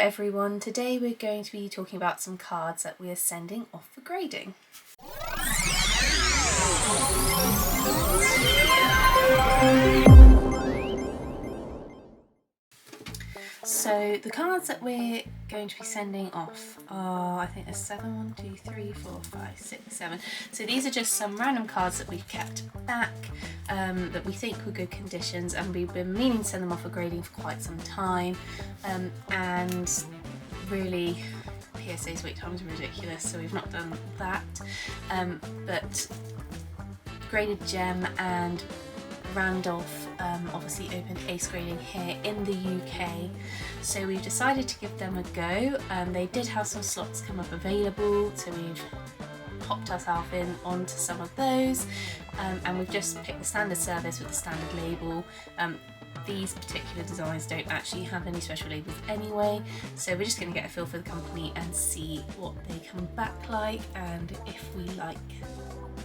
everyone, today we're going to be talking about some cards that we are sending off for grading. So the cards that we're going to be sending off are, I think there's 7, 1, 2, 3, 4, 5, 6, 7. So these are just some random cards that we've kept back that we think were good conditions, and we've been meaning to send them off for grading for quite some time. And really, PSA's wait time is ridiculous, so we've not done that. But Graded Gem and Randolph obviously opened ace grading here in the UK, so we've decided to give them a go. They did have some slots come up available, so we've popped ourselves in onto some of those, and we've just picked the standard service with the standard label. These particular designs don't actually have any special labels anyway, so we're just going to get a feel for the company and see what they come back like and if we like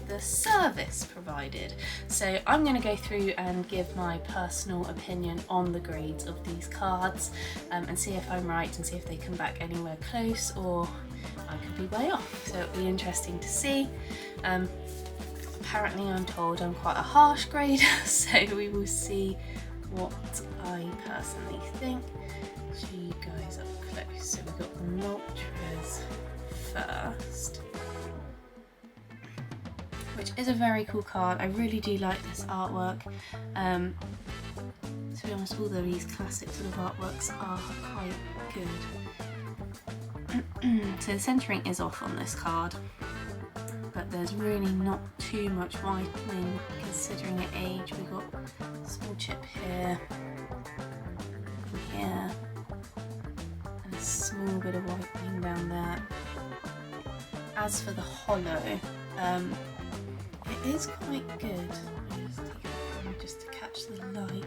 the service provided. So I'm going to go through and give my personal opinion on the grades of these cards, and see if I'm right and see if they come back anywhere close or I could be way off, so it'll be interesting to see. Apparently I'm told I'm quite a harsh grader, so we will see what I personally think. Show you guys up close. So we've got the Moltres first, which is a very cool card. I really do like this artwork. To be honest, all of these classic sort of artworks are quite good. So the centering is off on this card, but there's really not too much whitening considering it age. We've got a small chip here, here, and a small bit of whitening down there. As for the holo, it is quite good. Let me just take it from just to catch the light.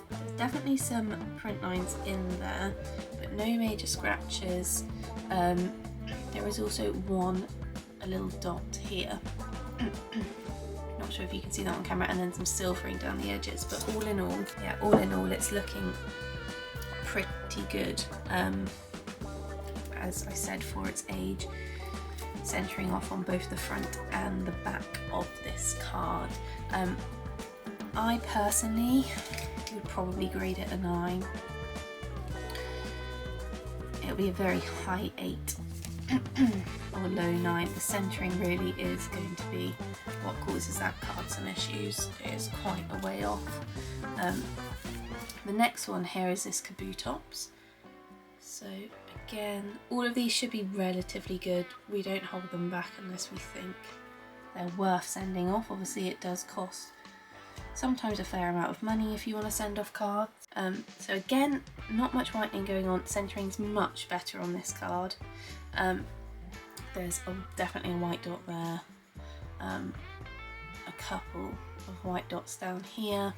There's definitely some print lines in there, but no major scratches. There is also a little dot here. Not sure if you can see that on camera, and then some silvering down the edges, but all in all, it's looking pretty good. As I said, for its age, centering off on both the front and the back of this card. I personally would probably grade it a 9. It'll be a very high 8 or low 9. The centering really is going to be what causes that card some issues. It is quite a way off. The next one here is this Kabutos. So again, all of these should be relatively good. We don't hold them back unless we think they're worth sending off. Obviously it does cost sometimes a fair amount of money if you want to send off cards. So again, not much whitening going on. Centering's much better on this card. There's definitely a white dot there, a couple of white dots down here.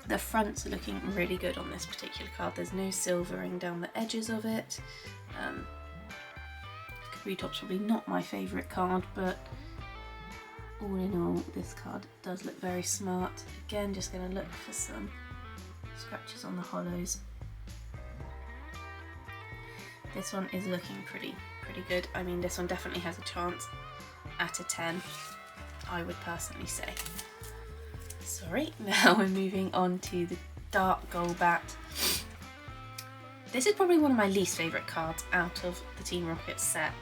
The fronts are looking really good on this particular card. There's no silvering down the edges of it. Kabutos probably not my favourite card, but all in all, this card does look very smart. Again, just going to look for some scratches on the holos. This one is looking pretty good. I mean, this one definitely has a chance at a 10, I would personally say. Sorry, now we're moving on to the Dark Golbat. This is probably one of my least favourite cards out of the Team Rocket set.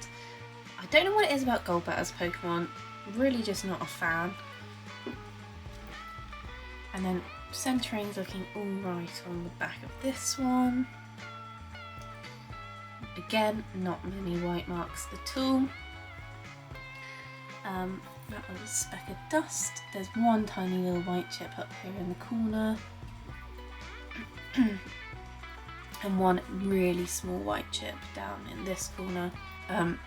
I don't know what it is about Golbat as a Pokemon, really just not a fan. And then centering is looking alright on the back of this one. Again, not many white marks at all. That was a speck of dust. There's one tiny little white chip up here in the corner. And one really small white chip down in this corner. The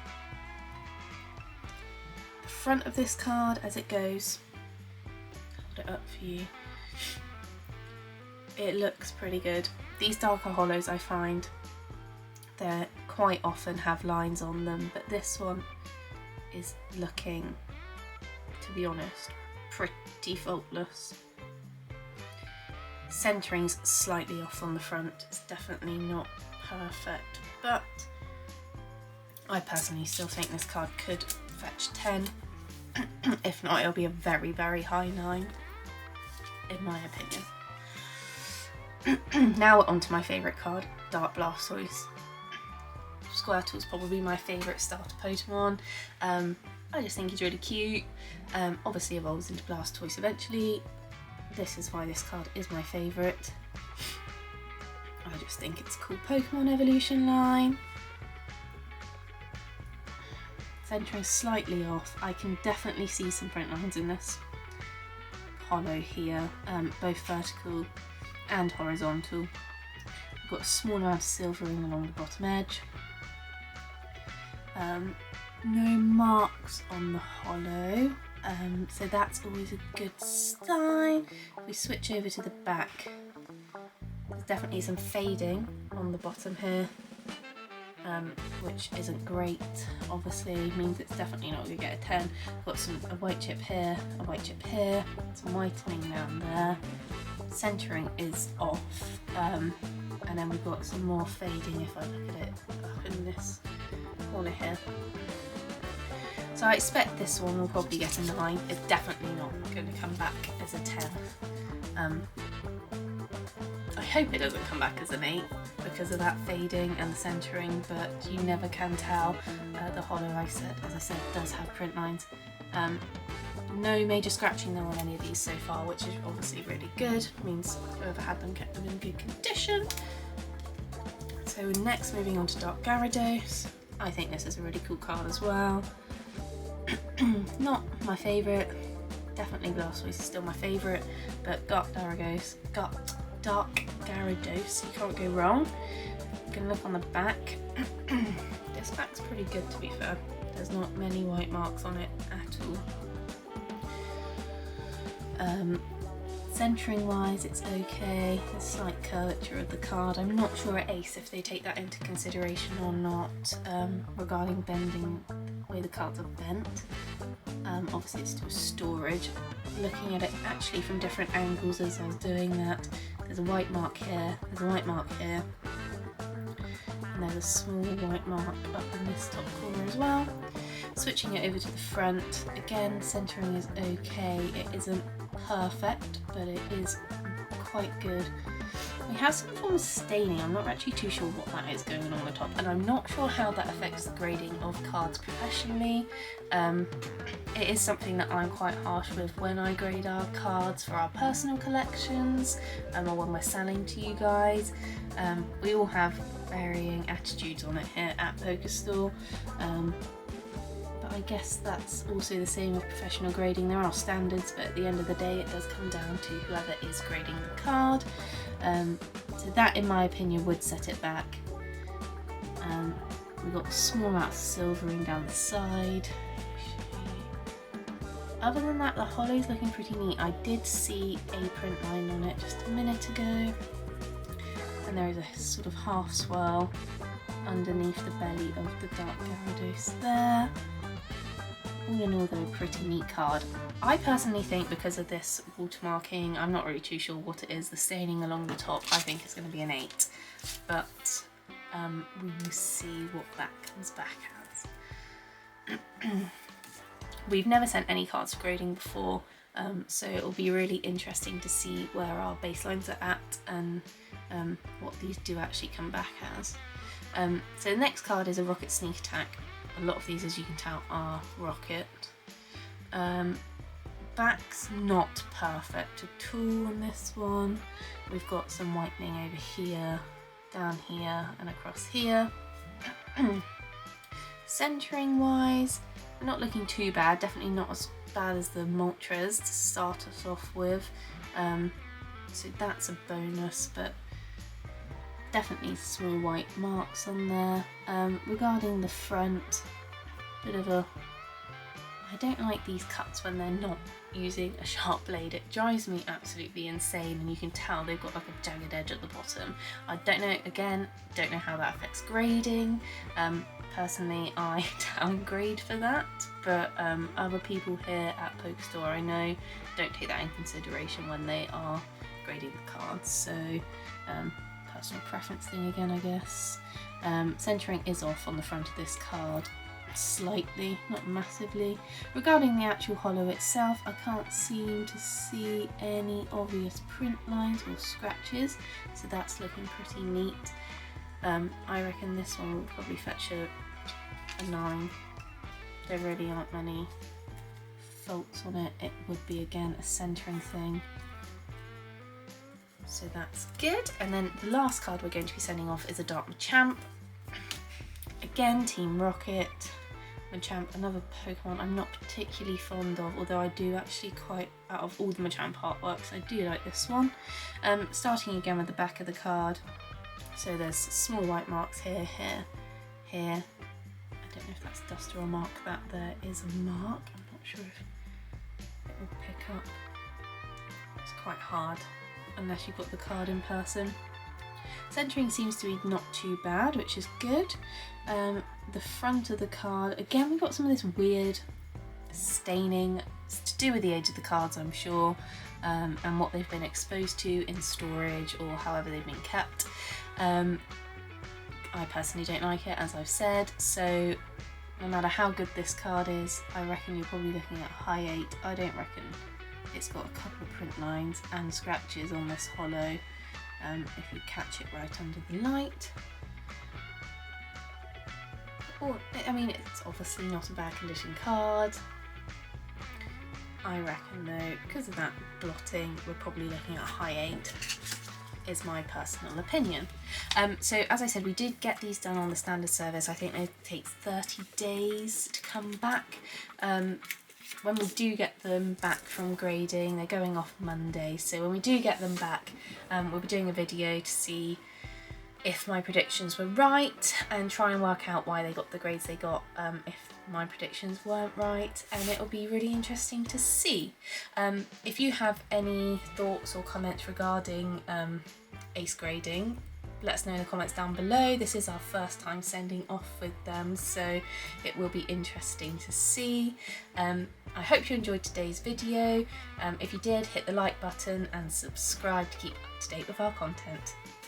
front of this card as it goes, hold it up for you, it looks pretty good. These darker holos, I find, they quite often have lines on them, but this one is looking, to be honest, pretty faultless. Centering's slightly off on the front, it's definitely not perfect, but I personally still think this card could fetch 10. If not, it'll be a very, very high 9, in my opinion. Now we're on to my favourite card, Dark Blastoise. Squirtle's probably my favourite starter Pokemon. I just think he's really cute. Obviously evolves into Blastoise eventually. This is why this card is my favourite. I just think it's a cool Pokemon evolution line. Centering slightly off. I can definitely see some print lines in this. Holo here, both vertical and horizontal. We've got a small amount of silvering along the bottom edge. No marks on the holo, so that's always a good sign. If we switch over to the back, there's definitely some fading on the bottom here, which isn't great. Obviously means it's definitely not going to get a 10. Got a white chip here, a white chip here, some whitening down there. Centering is off, and then we've got some more fading if I look at it up in this corner here. So I expect this one will probably get a 9. It's definitely not going to come back as a 10. I hope it doesn't come back as an 8 because of that fading and the centering, but you never can tell. The holo, as I said, does have print lines. No major scratching though on any of these so far, which is obviously really good. Means whoever had them kept them in good condition. So next, moving on to Dark Gyarados. I think this is a really cool card as well. Not my favourite. Definitely Blastoise is still my favourite, but Dark Gyarados, you can't go wrong. You can look on the back. This back's pretty good, to be fair. There's not many white marks on it at all. Centering wise, it's okay. There's slight curvature of the card. I'm not sure at Ace if they take that into consideration or not, regarding bending, the way the cards are bent. Obviously it's still storage. Looking at it actually from different angles as I was doing that, there's a white mark here, there's a white mark here, and there's a small white mark up in this top corner as well. Switching it over to the front, again centering is okay. It isn't perfect, but it is quite good. We have some form of staining. I'm not actually too sure what that is going on the top, and I'm not sure how that affects the grading of cards professionally. It is something that I'm quite harsh with when I grade our cards for our personal collections, or when we're selling to you guys. We all have varying attitudes on it here at Pokastore. But I guess that's also the same with professional grading. There are standards, but at the end of the day it does come down to whoever is grading the card. So that, in my opinion, would set it back. We've got a small amount of silvering down the side. Other than that, the holo's looking pretty neat. I did see a print line on it just a minute ago, and there is a sort of half swirl underneath the belly of the Dark Gyarados there. All in all though, a pretty neat card. I personally think because of this watermarking, I'm not really too sure what it is, the staining along the top, I think it's going to be an 8. But we will see what that comes back as. We've never sent any cards for grading before, so it'll be really interesting to see where our baselines are at and what these do actually come back as. So the next card is a Rocket Sneak Attack. A lot of these, as you can tell, are Rocket. Back's not perfect at all on this one. We've got some whitening over here, down here and across here. Centering wise, not looking too bad, definitely not as bad as the Moltres to start us off with. So that's a bonus, but definitely small white marks on there. Regarding the front, bit of a... I don't like these cuts when they're not using a sharp blade. It drives me absolutely insane, and you can tell they've got like a jagged edge at the bottom. I don't know, again, don't know how that affects grading. Personally, I downgrade for that, but other people here at Pokastore, I know, don't take that in consideration when they are grading the cards, so personal preference thing again, I guess. Centering is off on the front of this card slightly, not massively. Regarding the actual holo itself, I can't seem to see any obvious print lines or scratches, so that's looking pretty neat. I reckon this one will probably fetch a 9. There really aren't many faults on it. It would be again a centering thing, so that's good. And then the last card we're going to be sending off is a Dartmouth Champ. Again, Team Rocket. Machamp, another Pokemon I'm not particularly fond of, although I do actually quite, out of all the Machamp artworks, I do like this one. Starting again with the back of the card. So there's small white marks here, here, here. I don't know if that's dust or a mark. That there is a mark. I'm not sure if it will pick up. It's quite hard unless you've got the card in person. Centering seems to be not too bad, which is good. The front of the card, again we've got some of this weird staining. It's to do with the age of the cards, I'm sure, and what they've been exposed to in storage or however they've been kept. I personally don't like it, as I've said, so no matter how good this card is, I reckon you're probably looking at a high 8. I don't reckon it's got a couple of print lines and scratches on this holo. If you catch it right under the light. Or, I mean, it's obviously not a bad condition card. I reckon though, because of that blotting, we're probably looking at a high 8, is my personal opinion. So as I said, we did get these done on the standard service. I think it takes 30 days to come back. When we do get them back from grading, they're going off Monday, so when we do get them back, we'll be doing a video to see if my predictions were right and try and work out why they got the grades they got, if my predictions weren't right, and it'll be really interesting to see. If you have any thoughts or comments regarding ACE grading, let us know in the comments down below. This is our first time sending off with them, so it will be interesting to see. I hope you enjoyed today's video. If you did, hit the like button and subscribe to keep up to date with our content.